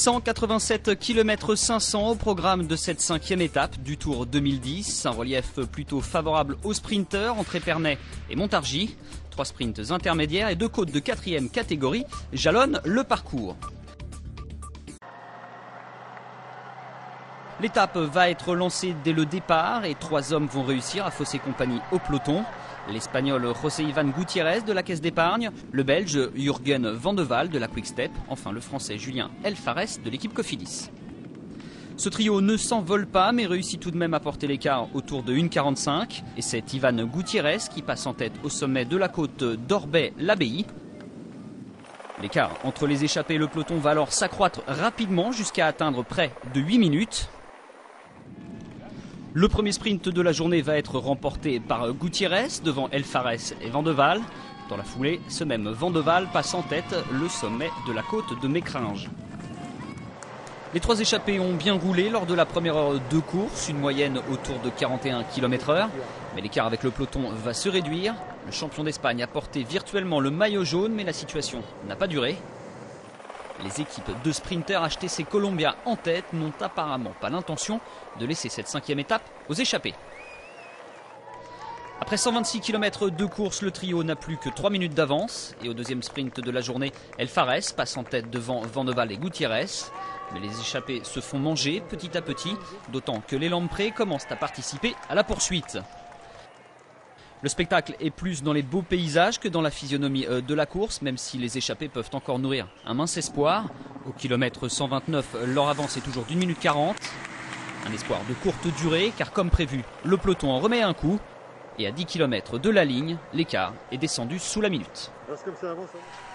187 km 500 au programme de cette 5e étape du Tour 2010. Un relief plutôt favorable aux sprinteurs entre Épernay et Montargis. 3 sprints intermédiaires et 2 côtes de 4e catégorie jalonnent le parcours. L'étape va être lancée dès le départ et 3 hommes vont réussir à fausser compagnie au peloton. L'Espagnol José Ivan Gutiérrez de la Caisse d'Épargne, le Belge Jürgen Van de Waal de la Quick Step, enfin le Français Julien Elfares de l'équipe Cofidis. Ce trio ne s'envole pas mais réussit tout de même à porter l'écart autour de 1,45 et c'est Ivan Gutiérrez qui passe en tête au sommet de la côte d'Orbay-l'Abbaye. L'écart entre les échappés et le peloton va alors s'accroître rapidement jusqu'à atteindre près de 8 minutes. Le premier sprint de la journée va être remporté par Gutiérrez devant Elfares et Van de Waal. Dans la foulée, ce même Van de Waal passe en tête le sommet de la côte de Mécringes. Les 3 échappés ont bien roulé lors de la première heure de course, une moyenne autour de 41 km/h. Mais l'écart avec le peloton va se réduire. Le champion d'Espagne a porté virtuellement le maillot jaune, mais la situation n'a pas duré. Les équipes de sprinters HTC Columbia en tête n'ont apparemment pas l'intention de laisser cette 5e étape aux échappés. Après 126 km de course, le trio n'a plus que 3 minutes d'avance. Et au deuxième sprint de la journée, Elfares passe en tête devant Van de Waal et Gutiérrez. Mais les échappés se font manger petit à petit, d'autant que les Lamprey commencent à participer à la poursuite. Le spectacle est plus dans les beaux paysages que dans la physionomie de la course, même si les échappés peuvent encore nourrir un mince espoir. Au kilomètre 129, leur avance est toujours d'1 minute 40. Un espoir de courte durée, car comme prévu, le peloton en remet un coup. Et à 10 km de la ligne, l'écart est descendu sous la minute.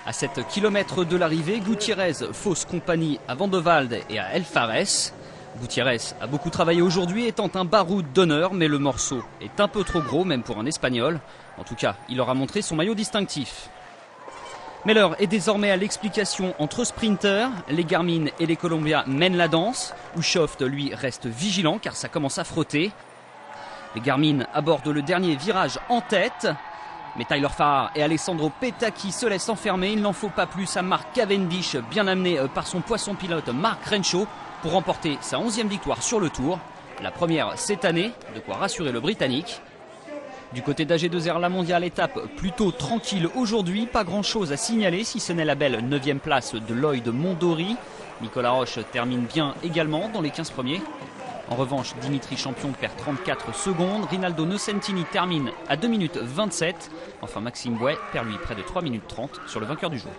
À 7 km de l'arrivée, Gutiérrez fausse compagnie à Van de Waal et à Elfares. Gutiérrez a beaucoup travaillé aujourd'hui, étant un baroud d'honneur, mais le morceau est un peu trop gros, même pour un Espagnol. En tout cas, il aura montré son maillot distinctif. Mais l'heure est désormais à l'explication entre sprinters. Les Garmin et les Columbia mènent la danse. Hushovd, lui, reste vigilant car ça commence à frotter. Les Garmin abordent le dernier virage en tête. Mais Tyler Farrar et Alessandro Petacchi se laissent enfermer. Il n'en faut pas plus à Mark Cavendish, bien amené par son poisson pilote Mark Renshaw, pour remporter sa 11e victoire sur le Tour. La première cette année, de quoi rassurer le Britannique. Du côté d'AG2R La Mondiale, étape plutôt tranquille aujourd'hui. Pas grand chose à signaler si ce n'est la belle 9e place de Lloyd Mondori. Nicolas Roche termine bien également dans les 15 premiers. En revanche, Dimitri Champion perd 34 secondes. Rinaldo Nocentini termine à 2 minutes 27. Enfin, Maxime Bouet perd lui près de 3 minutes 30 sur le vainqueur du jour.